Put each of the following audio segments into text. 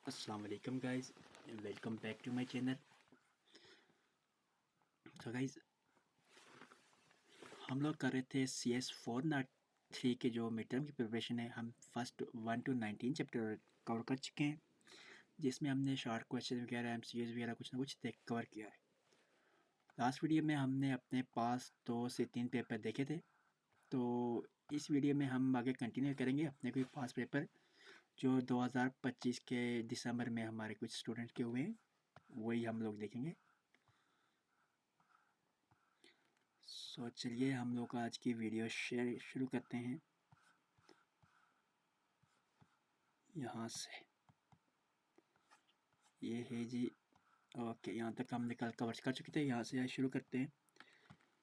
अस्सलाम वालेकुम guys, welcome back to my channel. तो गाइस, हम लोग कर रहे थे सी एस 403 के जो मिड टर्म की प्रिपरेशन है। हम फर्स्ट 1 to 19 चैप्टर कवर कर चुके हैं, जिसमें हमने शॉर्ट क्वेश्चन वगैरह एमसीक्यूज वगैरह कुछ ना कुछ कवर किया है। लास्ट वीडियो में हमने अपने पास 2 से 3 पेपर देखे थे, तो इस वीडियो में हम आगे कंटिन्यू करेंगे अपने कोई 5 पेपर जो 2025 के दिसंबर में हमारे कुछ स्टूडेंट के हुए हैं, वही हम लोग देखेंगे। सो चलिए हम लोग आज की वीडियो शेयर शुरू करते हैं यहाँ से। ये है जी, ओके, यहाँ तक हमने कल कवर कर चुके थे। यहाँ से शुरू करते हैं।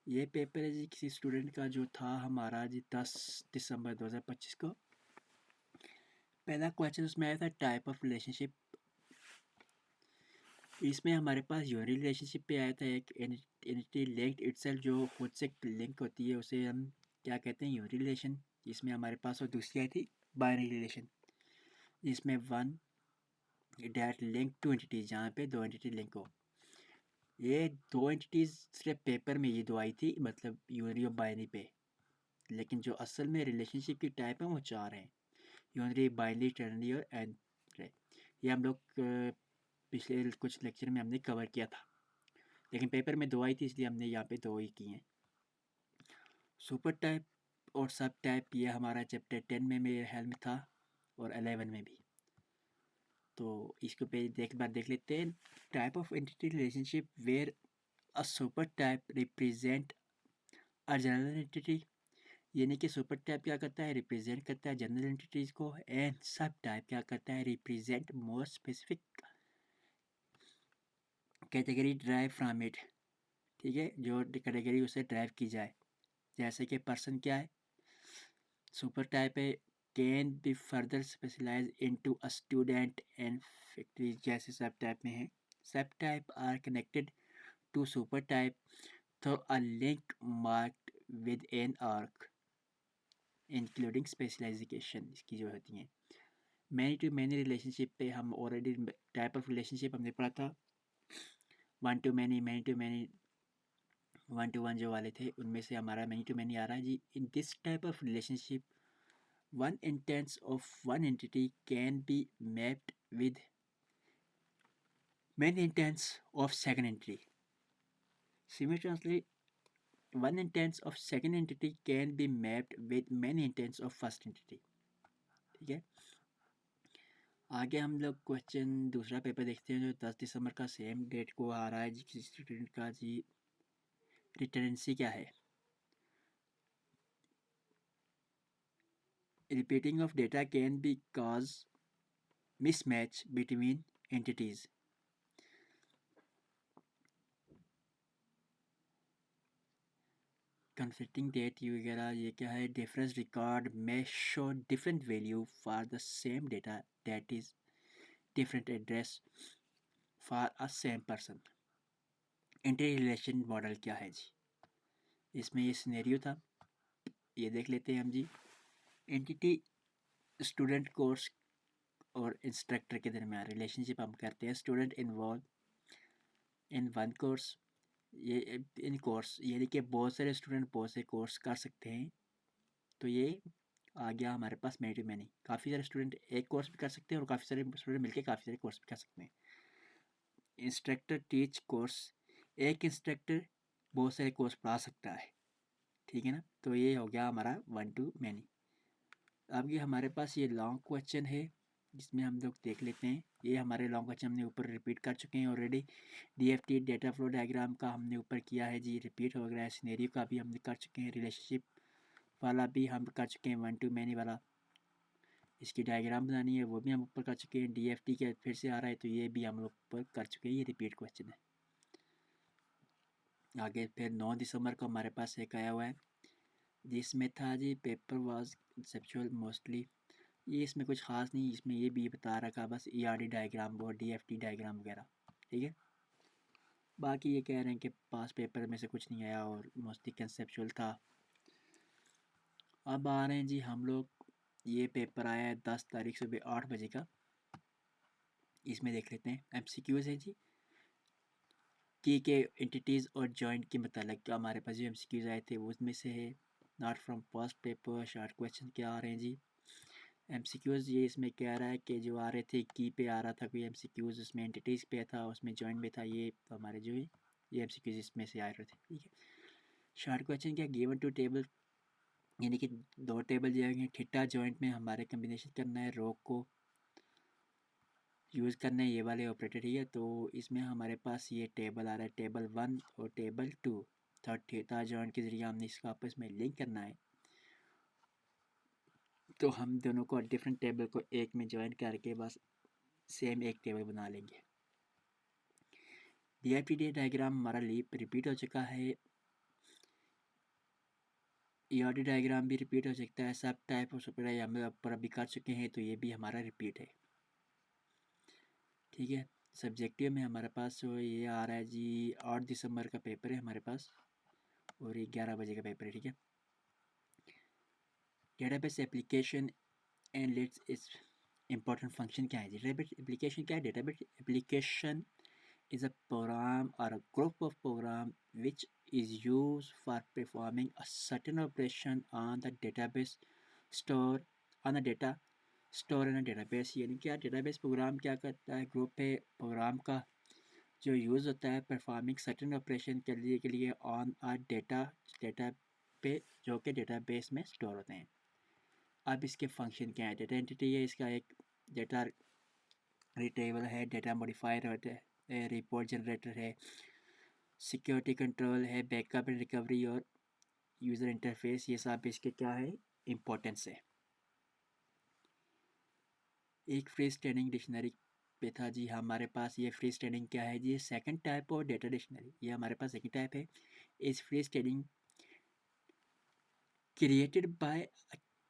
ये पेपर है जी किसी स्टूडेंट का जो था हमारा जी 10 दिसंबर 2025 को। पहला क्वेश्चन उसमें आया था टाइप ऑफ रिलेशनशिप। इसमें हमारे पास यूनिटरी रिलेशनशिप पे आया था एक एंटिटी लिंक्ड इटसेल्फ, जो खुद से लिंक होती है उसे हम क्या कहते हैं, यूनिटरी रिलेशन। इसमें हमारे पास और दूसरी आई थी बाइनरी रिलेशन, जिसमें one that link two entities, जहाँ पे दो एंटिटी लिंक हो। ये दो एंटिटीज सिर्फ पेपर में ये दो आई थी, मतलब यूनरी और बाइनरी पे। लेकिन जो असल में रिलेशनशिप की टाइप है वो चार हैं: यूनरी, बाइनरी, टर्नरी और एंट्री। ये हम लोग पिछले कुछ लेक्चर में हमने कवर किया था, लेकिन पेपर में दो आई थी इसलिए हमने यहाँ पे दो ही की हैं। सुपर टाइप और सब टाइप ये हमारा चैप्टर 10 में मेरे ख्याल में था, और 11 में भी। तो इसको पे देख लेते हैं। Type of entity relationship where a super type represent a general entity, यानी कि सुपर टाइप क्या करता है, रिप्रेजेंट करता है जनरल एंटिटीज को। एंड सब टाइप क्या करता है, represent more specific category drive from it. ठीक है, जो कैटेगरी उसे ड्राइव की जाए। जैसे कि पर्सन क्या है, सुपर टाइप है, can be further specialise into a student and factory, जैसे सब टाइप में है। Sub type are connected to super type through a link marked with an arc including specialisation, इसकी जो होती हैं। मैनी टू मैनी रिलेशनशिप पे हम already type of relationship हमने पढ़ा था। One to many, many to many, one to one जो वाले थे उनमें से हमारा मैनी टू मैनी आ रहा है जी। In this type of relationship one instance of one entity can be mapped with many instances of second entity. Similarly, one instance of second entity can be mapped with many instances of first entity. ठीक है, आगे हम लोग question दूसरा paper देखते हैं जो 10 दिसंबर का सेम डेट को आ रहा है जी। किसी स्टूडेंट का जी रिटर्नेंसी क्या है। Repeating of data can be cause mismatch between entities. Conflicting data ये वगैरह ये क्या है। डिफरेंस रिकॉर्ड में show different value for the same data that is different address for a same person. Inter relation model क्या है जी। इसमें ये सिनेरियो था, ये देख लेते हैं हम जी। एंटिटी स्टूडेंट कोर्स और इंस्ट्रक्टर के दरमियान रिलेशनशिप हम करते हैं। Student involve in one course, ये इन कोर्स यानी कि बहुत सारे स्टूडेंट बहुत से कोर्स कर सकते हैं। तो ये आ गया हमारे पास मैनी टू मैनी। काफ़ी सारे स्टूडेंट एक कोर्स भी कर सकते हैं और काफ़ी सारे स्टूडेंट मिलकर काफ़ी सारे कोर्स भी कर सकते हैं। इंस्ट्रक्टर टीच कोर्स, एक इंस्ट्रक्टर बहुत सारे कोर्स पढ़ा सकता है। ठीक है ना, तो ये हो गया हमारा वन टू मैनी। अब ये हमारे पास ये लॉन्ग क्वेश्चन है, जिसमें हम लोग देख लेते हैं। ये हमारे लॉन्ग क्वेश्चन हमने ऊपर रिपीट कर चुके हैं already. DFT data flow diagram का हमने ऊपर किया है जी, रिपीट हो गया है। सिनेरियो का भी हमने कर चुके हैं, रिलेशनशिप वाला भी हम कर चुके हैं, वन टू मैनी वाला। इसकी डायग्राम बनानी है वो भी हम ऊपर कर चुके हैं। डीएफटी के फिर से आ रहा है तो ये भी हम लोग ऊपर कर चुके हैं, ये रिपीट क्वेश्चन है। आगे फिर 9 दिसंबर को हमारे पास एक आया हुआ है, जिसमें था जी पेपर वाज कंसेप्चुअल मोस्टली। ये इसमें कुछ ख़ास नहीं, इसमें ये भी बता रखा बस ईआरडी डायग्राम और डीएफटी डायग्राम वगैरह। ठीक है, बाकी ये कह रहे हैं कि पास पेपर में से कुछ नहीं आया और मोस्टली कंसेप्चुअल था। अब आ रहे हैं जी हम लोग, ये पेपर आया है 10 तारीख सुबह 8 बजे का। इसमें देख लेते हैं एमसीक्यूज़ है जी की के एंटिटीज़ और जॉइंट के मतलब क्या हमारे पास जो एमसीक्यूज़ आए थे वो उसमें से है not from past paper short question क्या आ रहे हैं जी एमसीक्यूज़ ये इसमें कह रहा है कि जो आ रहे थे की पे आ रहा था कोई एमसीक्यूज़ उसमें एंटिटीज़ पे था उसमें जॉइंट में था ये तो हमारे जो है ये एमसीक्यूज़ इसमें से आ रहे थे ठीक है शॉर्ट क्वेश्चन क्या गिवन टू टेबल यानी कि दो टेबल दिए गए थीटा जॉइंट में हमारे कम्बिनेशन करना है रो को यूज़ करना है ये वाले ऑपरेटर ठीक है तो इसमें हमारे पास ये टेबल आ रहा है टेबल 1 और टेबल 2 थर्ड थीटा जॉइंट के ज़रिए हमने इसको आपस में लिंक करना है तो हम दोनों को डिफरेंट टेबल को एक में ज्वाइन करके बस सेम एक टेबल बना लेंगे डीएफटी डायग्राम हमारा लीप रिपीट हो चुका है ईआरडी डायग्राम भी रिपीट हो सकता है सब टाइप और सुपर हम ऊपर अभी कर चुके हैं तो ये भी हमारा रिपीट है ठीक है सब्जेक्टिव में हमारे पास जो ये आ रहा है जी 8 दिसंबर का पेपर है हमारे पास और ये 11 बजे का पेपर है ठीक है डेटाबेस एप्लीकेशन एंड लेट्स इस इंपॉर्टेंट फंक्शन क्या है डेटाबेस एप्लीकेशन क्या है database application is a program or a group of program which is used for performing a certain operation on the database store on the data store in a database यानी क्या database programme क्या करता है group है programme का जो use होता है परफॉर्मिंग सर्टेन ऑपरेशन के लिए ऑन आ डेटा पे जो कि डेटाबेस में स्टोर होते हैं अब इसके फंक्शन क्या है डेटा एंटिटी है इसका एक डेटा रिटेबल है डेटा मॉडिफायर है रिपोर्ट जनरेटर है सिक्योरिटी कंट्रोल है बैकअप एंड रिकवरी और यूज़र इंटरफेस ये सब इसके क्या है इम्पोर्टेंस है एक फ्री स्टैंडिंग डिक्शनरी पे था जी हमारे पास ये फ्री स्टैंडिंग क्या है जी second type of data dictionary ये हमारे पास सेकंड टाइप है इस free standing created by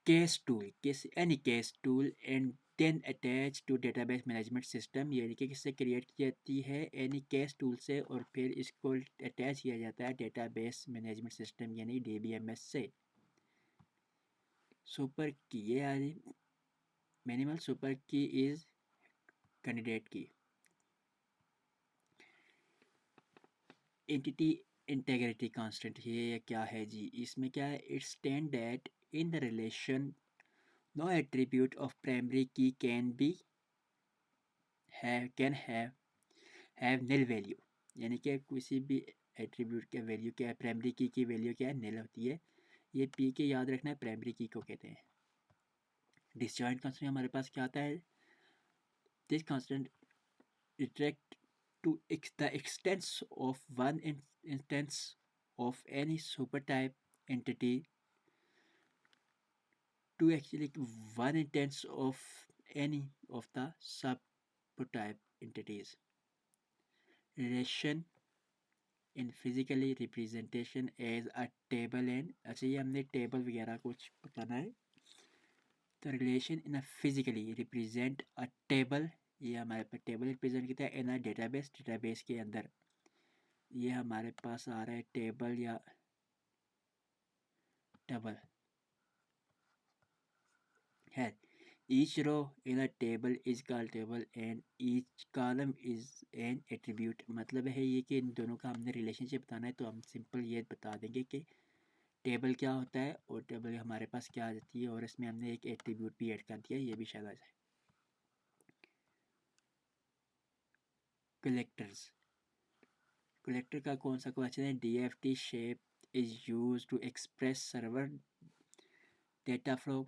case tool case any case tool and then attached to database management system यानी कि किससे क्रिएट की जाती है एनी केस टूल से और फिर इसको अटैच किया जाता है डेटाबेस मैनेजमेंट सिस्टम यानी डीबीएमएस से सुपर की ये आ रही minimal super key is candidate key entity integrity constant ये क्या है जी इसमें क्या है it's stand that in the relation no attribute of primary key can be have null value यानी कि किसी भी एट्रीब्यूट के वैल्यू क्या है प्राइमरी की वैल्यू क्या है नील होती है ये पी के याद रखना है प्राइमरी की को कहते हैं डिसजॉइंट कांस्टेंट हमारे पास क्या आता है this constant retract to the extent of one instance of any supertype entity to actually one instance of any of the subtype entities relation in physically representation as a table and अच्छा ये हमने table वगैरह कुछ बताना है तो relation in a physically represent a table ये हमारे पास टेबल रिप्रेजेंट करता है इन अ डेटाबेस के अंदर ये हमारे पास आ रहा है टेबल या टेबल है each row in a table is called table and each column is an attribute मतलब है ये कि इन दोनों का हमने रिलेशनशिप बताना है तो हम सिंपल ये बता देंगे कि टेबल क्या होता है और टेबल हमारे पास क्या आ जाती है और इसमें हमने एक एट्रीब्यूट भी ऐड कर दिया ये भी शायद आ जाए कलेक्टर्स कलेक्टर का कौन सा क्वेश्चन है DFT shape is used to express server data flow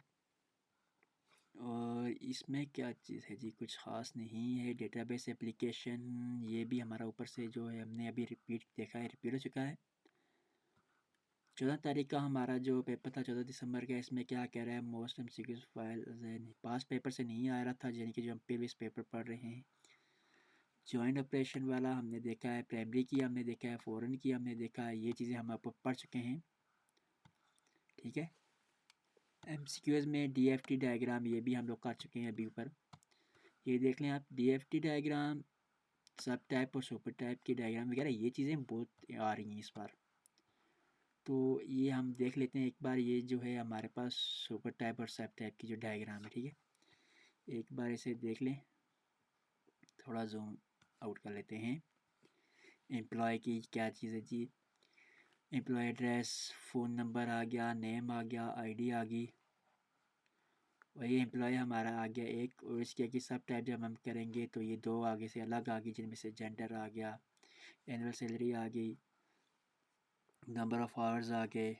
और इसमें क्या चीज़ है जी कुछ ख़ास नहीं है डेटाबेस एप्लीकेशन ये भी हमारा ऊपर से जो है हमने अभी रिपीट देखा है रिपीट हो चुका है 14 तारीख का हमारा जो पेपर था 14 दिसंबर का इसमें क्या कह रहा है मोस्ट एमसीक्यूज फाइल पास पेपर से नहीं आ रहा था यानी कि जो हम प्रीवियस पेपर पढ़ रहे हैं जॉइंट ऑपरेशन वाला हमने देखा है प्राइमरी की हमने देखा है फॉरेन की हमने देखा है ये चीज़ें हम आपको पढ़ चुके हैं ठीक है एमसीक्यूज में डीएफटी डायग्राम ये भी हम लोग कर चुके हैं अभी ऊपर ये देख लें आप डीएफटी डायग्राम सब टाइप और सुपर टाइप की डायग्राम वगैरह ये चीज़ें बहुत आ रही हैं इस बार तो ये हम देख लेते हैं एक बार ये जो है हमारे पास सुपर टाइप और सब टाइप की जो डायग्राम है ठीक है एक बार इसे देख लें थोड़ा जूम आउट कर लेते हैं। एम्प्लॉय की क्या चीज़ है जी, एम्प्लॉय एड्रेस, फ़ोन नंबर आ गया, नेम आ गया, आईडी आ गई, वही एम्प्लॉय हमारा आ गया एक। और इसके की सब टाइप जब हम करेंगे तो ये दो आगे से अलग आ गई, जिनमें से जेंडर आ गया, एनुअल सैलरी आ गई, नंबर ऑफ़ आवर्स आ गए,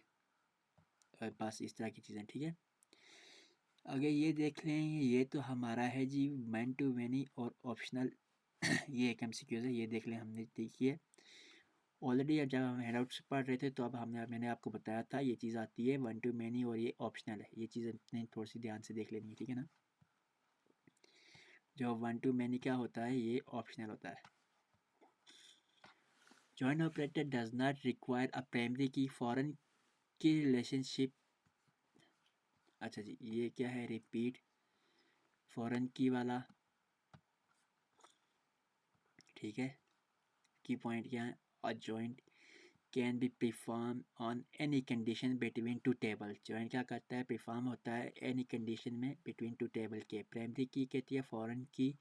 और बस इस तरह की चीज़ें। ठीक है, अगर ये देख लें, ये तो हमारा है जी मैन टू मैनी और ऑप्शनल। ये एक एमसीक्यूज़ है, ये देख लें, हमने देखी है ऑलरेडी। जब हम हैंडआउट्स पढ़ रहे थे तो अब मैंने आपको बताया था ये चीज़ आती है वन टू मैनी और ये ऑप्शनल है। ये चीज़ अपने थोड़ी सी ध्यान से देख लेनी है, ठीक है ना। जो वन टू मैनी क्या होता है, ये ऑप्शनल होता है। Joint operator does not require a primary की, फॉरेन की रिलेशनशिप। अच्छा जी, ये क्या है, रिपीट फॉरेन की वाला, ठीक है। की पॉइंट क्या है, a joint can be perform on any condition between two table. Joint क्या करता है, परफॉर्म होता है एनी कंडीशन में बिटवीन टू टेबल के। प्राइमरी की कहती है फॉरेन की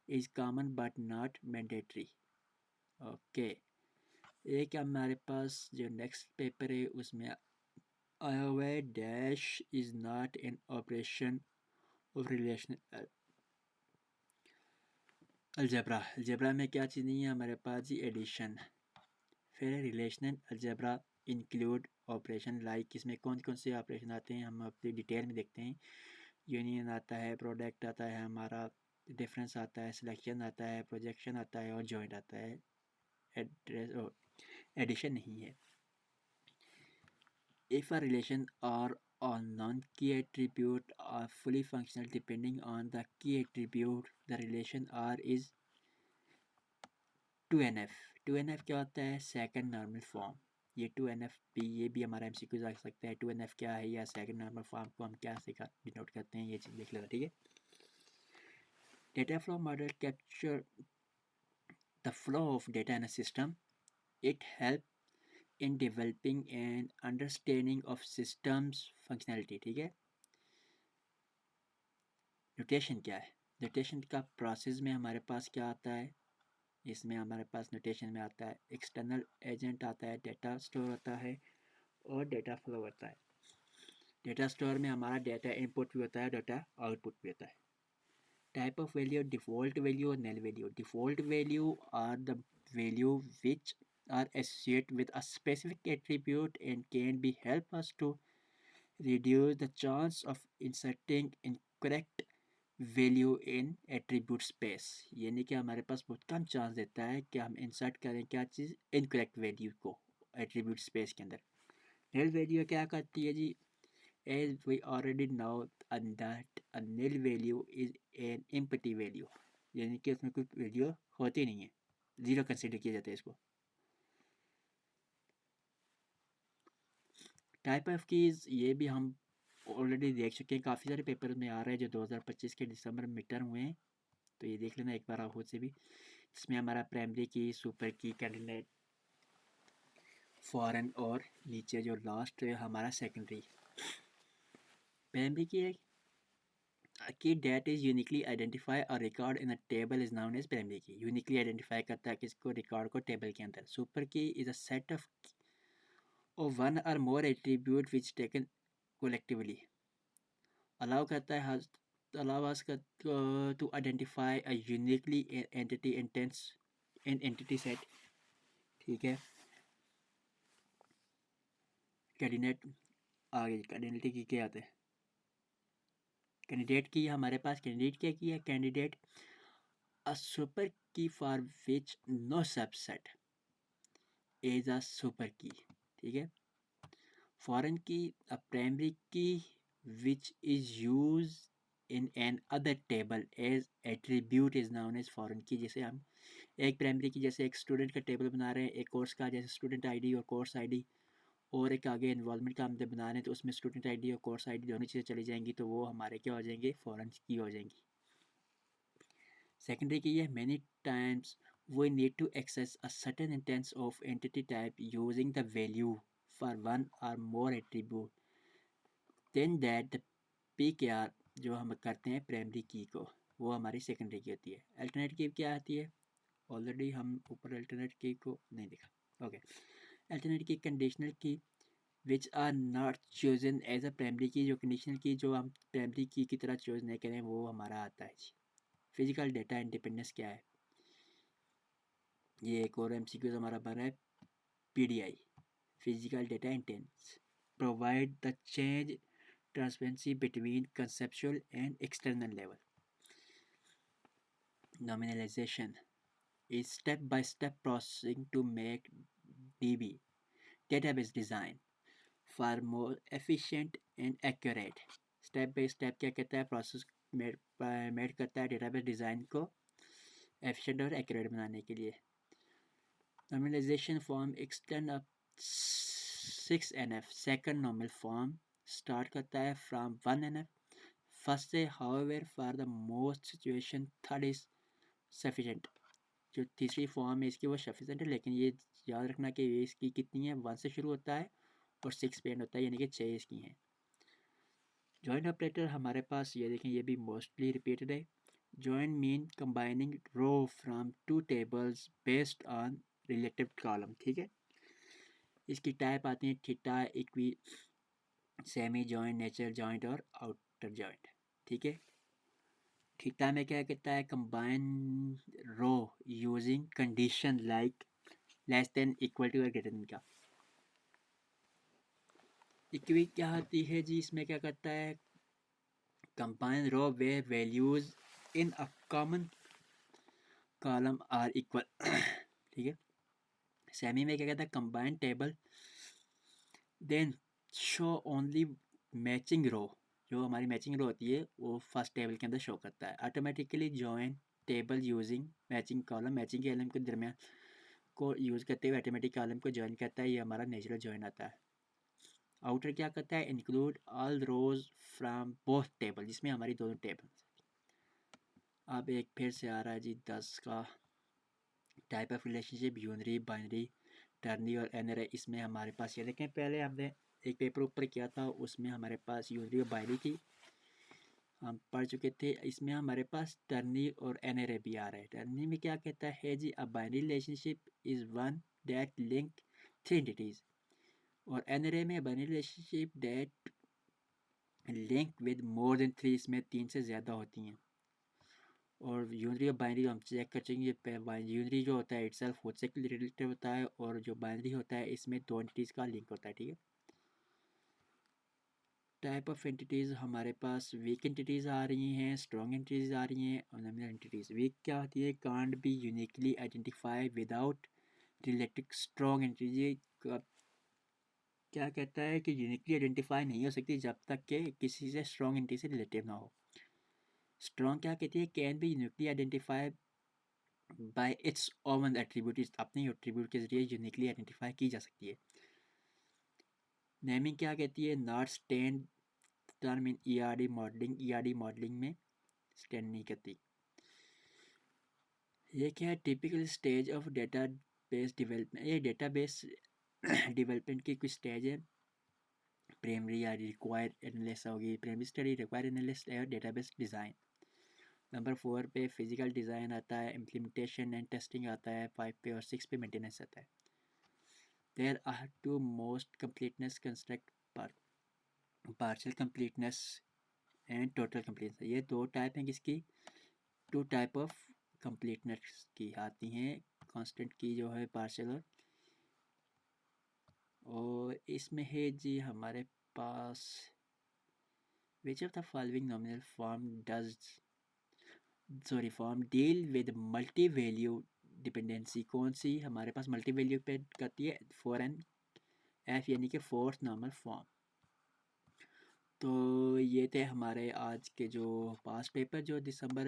is common but not mandatory. Okay, एक हमारे पास जो नेक्स्ट पेपर है उसमें आया हुआ है, dash is not an operation of relation algebra. Algebra में क्या चीज़ नहीं है हमारे पास जी, एडिशन। फिर relational algebra include operation like, इसमें कौन कौन से ऑपरेशन आते हैं हम अपनी डिटेल में देखते हैं। यूनियन आता है, प्रोडक्ट आता है हमारा, डिफरेंस आता है, सिलेक्शन आता है, प्रोजेक्शन आता है और जॉइंट आता है। एड्रेस और एडिशन नहीं है। इफ़ अ रिलेशन और on non-key attribute are fully functional depending on the key attribute, the relation R is 2NF। 2NF क्या होता है, सेकंड नॉर्मल फॉर्म। ये 2NF भी, ये भी हमारा MCQ आ सकता है। 2NF क्या है या सेकंड नॉर्मल फॉर्म को हम क्या से डिनोट करते हैं, ये चीज़ देख लेना, ठीक है। Data flow model capture the flow of data in a system. It help in developing and understanding of systems functionality, ठीक है। नोटेशन क्या है, नोटेशन का प्रोसेस में हमारे पास क्या आता है, इसमें हमारे पास नोटेशन में आता है एक्सटर्नल एजेंट आता है, डेटा स्टोर होता है और डेटा फ्लो होता है। डेटा स्टोर में हमारा डेटा इनपुट भी होता है, डेटा आउटपुट भी होता है। Type of value, default value और null value. Default value are the value which are associated with a specific attribute and can be help us to reduce the chance of inserting incorrect value in attribute space. यानी कि हमारे पास बहुत कम chance देता है कि हम insert करें क्या चीज़, इनकरेक्ट वैल्यू को एट्रीब्यूट स्पेस के अंदर। नल वैल्यू क्या करती है जी, as we already know that a null value is an empty value, यानी कि उसमें कोई वैल्यू होती नहीं है, ज़ीरो कंसिडर किया जाता है इसको। टाइप ऑफ कीज़, ये भी हम ऑलरेडी देख चुके हैं, काफ़ी सारे पेपर में आ रहे हैं जो 2025 के दिसंबर में मिड टर्म हुए हैं, तो ये देख लेना एक बार आप खुद से भी। इसमें हमारा प्राइमरी की, सुपर की, कैंडिडेट, फॉरेन और नीचे जो लास्ट है हमारा सेकेंडरी। प्राइमरी की है कि डेट इज़ यूनिकली आइडेंटिफाई और record in a table is known as primary key. Uniquely identify करता है किसको, रिकॉर्ड को टेबल के अंदर। Super key is a set of one और मोर एट्रीब्यूट विच टेकन कोलेक्टिवली। अलाउ करता है allow us to identify a uniquely entity intents in entity set, ठीक है। कैंडिडेट आगे, कैंडिडेट की क्या आते हैं, कैंडिडेट की हमारे पास कैंडिडेट क्या की है, candidate a super key for which no subset is a super key, ठीक है। Foreign key a primary key which is use in an other table as attribute is known as foreign key. जैसे हम एक primary की, जैसे एक student का table बना रहे हैं, एक कोर्स का जैसे स्टूडेंट आईडी और कोर्स आईडी, और एक आगे इन्वॉल्वमेंट का हम जब बना रहे हैं तो उसमें स्टूडेंट आईडी और कोर्स आईडी दोनों चीज़ें चली जाएंगी, तो वो हमारे क्या हो जाएंगे, फॉरेन की हो जाएंगी। सेकेंडरी की है, many times we need to access a certain instance of entity type using the value for one or more attribute then that the pkr जो हम करते हैं प्राइमरी की को, वो हमारी सेकेंडरी की होती है। अल्टरनेट की क्या आती है? ऑलरेडी हम ऊपर अल्टरनेट की को नहीं देखा। Okay, alternate key conditional key which are not chosen as a primary key, जो कंडीशनल की जो हम प्राइमरी की तरह चूज नहीं करें वो हमारा आता है जी। फिजिकल डेटा इंडिपेंडेंस क्या है? ये एक और एमसीक्यूज हमारा बन रहा है। PDI, physical data intense, provide the change transparency between conceptual and external level. Nominalization is step-by-step processing to make DB, database design, far more efficient and accurate. Step by step क्या कहता है? Process made करता है database design को efficient और accurate बनाने के लिए। Normalisation form extend up 6NF, second normal form start करता है फ्रॉम 1NF। फर्स्ट से however for the most situation third is sufficient. जो तीसरी फॉर्म है इसकी वो सफिशेंट है, लेकिन ये याद रखना कि ये इसकी कितनी है, 1 से शुरू होता है और 6 पे एंड होता है, यानी कि 6 इसकी हैं। जॉइंट ऑपरेटर हमारे पास ये देखें, ये भी मोस्टली रिपीटेड है। Joint mean combining row from 2 tables based on relative column, ठीक है। इसकी टाइप आती है theta, equi, semi joint, natural joint और आउटर जॉइंट, ठीक है। थीटा में क्या कहता है? Combine row using condition like less than, equal to और ग्रेटर देन का। इक्वी क्या आती है जी? इसमें क्या करता है? Combine row where values in a common column are equal, ठीक है। सेमी में क्या कहता है? Combine table then show only matching row, जो हमारी मैचिंग रो होती है वो फर्स्ट टेबल के अंदर शो करता है। Automatically join table using matching column, matching column के दरमियान को यूज़ करते हुए ऑटोमेटिक कॉलम को ज्वाइन करता है, ये हमारा नेचुरल जॉइन आता है। आउटर क्या करता है? Include all rows from both table, जिसमें हमारी दोनों टेबल। अब एक फिर से आ रहा है जी 10 का type of relationship, unary, binary, ternary और एनरी। इसमें हमारे पास ये देखें, पहले हमने एक पेपर ऊपर किया था, उसमें हमारे पास यूनरी और बाइनरी थी, हम पढ़ चुके थे। इसमें हमारे पास टर्नी और एनरे भी आ रहा है। टर्नी में क्या कहता है जी? A binary relationship is one that link 3 entities, और एनरे में binary relationship that link with more than 3, इसमें 3 से ज़्यादा होती हैं। और यूनरी और बाइनरी हम चेक कर चुके। यूनरी जो होता है इटसेल्फ खुद से रिलेटेड होता है, और जो बाइनरी होता है इसमें 2 एंटिटीज़ का लिंक होता है, ठीक है। टाइप ऑफ एंटिटीज़ हमारे पास वीक एंटिटीज़ आ रही हैं, स्ट्रॉन्ग एंटिटीज़ आ रही हैं और नॉमिनल एंटिटीज़। वीक क्या होती है? Can't be uniquely identify without related strong entity. क्या कहता है कि यूनिकली आइडेंटिफाई नहीं हो सकती जब तक कि किसी से स्ट्रॉन्ग एंटिटी से रिलेटिव ना हो। स्ट्रॉन्ग क्या कहती है? Can B uniquely identify bye it's oven attribute, अपने एट्रीब्यूट के जरिए यूनिकली आइडेंटिफाई की जा सकती है। नेमिंग क्या कहती है? Not stand term in ERD modelling, ERD modelling में स्टैंड नहीं करती। ये क्या है? Typical stage of data base development, ये डेटा बेस डेवलपमेंट की कुछ स्टेज है। प्राइमरी या रिक्वायर्ड एनालिसिस होगी, प्राइमरी स्टडी, रिक्वायर्ड एनालिसिस और डेटाबेस डिज़ाइन। नंबर 4 पे फिजिकल डिज़ाइन आता है, इम्प्लीमेंटेशन एंड टेस्टिंग आता है 5 पे, और 6 पे मेंटेनेंस आता है। There are two most completeness construct पर partial completeness and total completeness. ये दो टाइप हैं किसकी? 2 टाइप ऑफ कंप्लीटनेस की आती हैं, कांस्टेंट की जो है पार्शियल, और इसमें है जी हमारे पास which of the following nominal form does form deal with multi value dependency. कौन सी हमारे पास मल्टी वैल्यू पे करती है? 4NF, यानी कि फोर्थ नॉर्मल फॉर्म। तो ये थे हमारे आज के जो पास्ट पेपर जो दिसंबर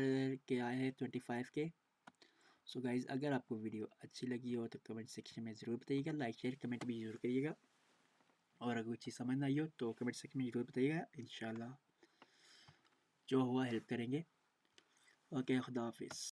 के आए हैं 25 के। सो गाइज़, अगर आपको वीडियो अच्छी लगी हो तो कमेंट सेक्शन में ज़रूर बताइएगा, लाइक शेयर कमेंट भी ज़रूर करिएगा, और अगर कोई चीज़ समझ ना आई हो तो कमेंट सेक्शन में ज़रूर बताइएगा, इंशाल्लाह जो हुआ हेल्प करेंगे। ओके, खुदा हाफिज़।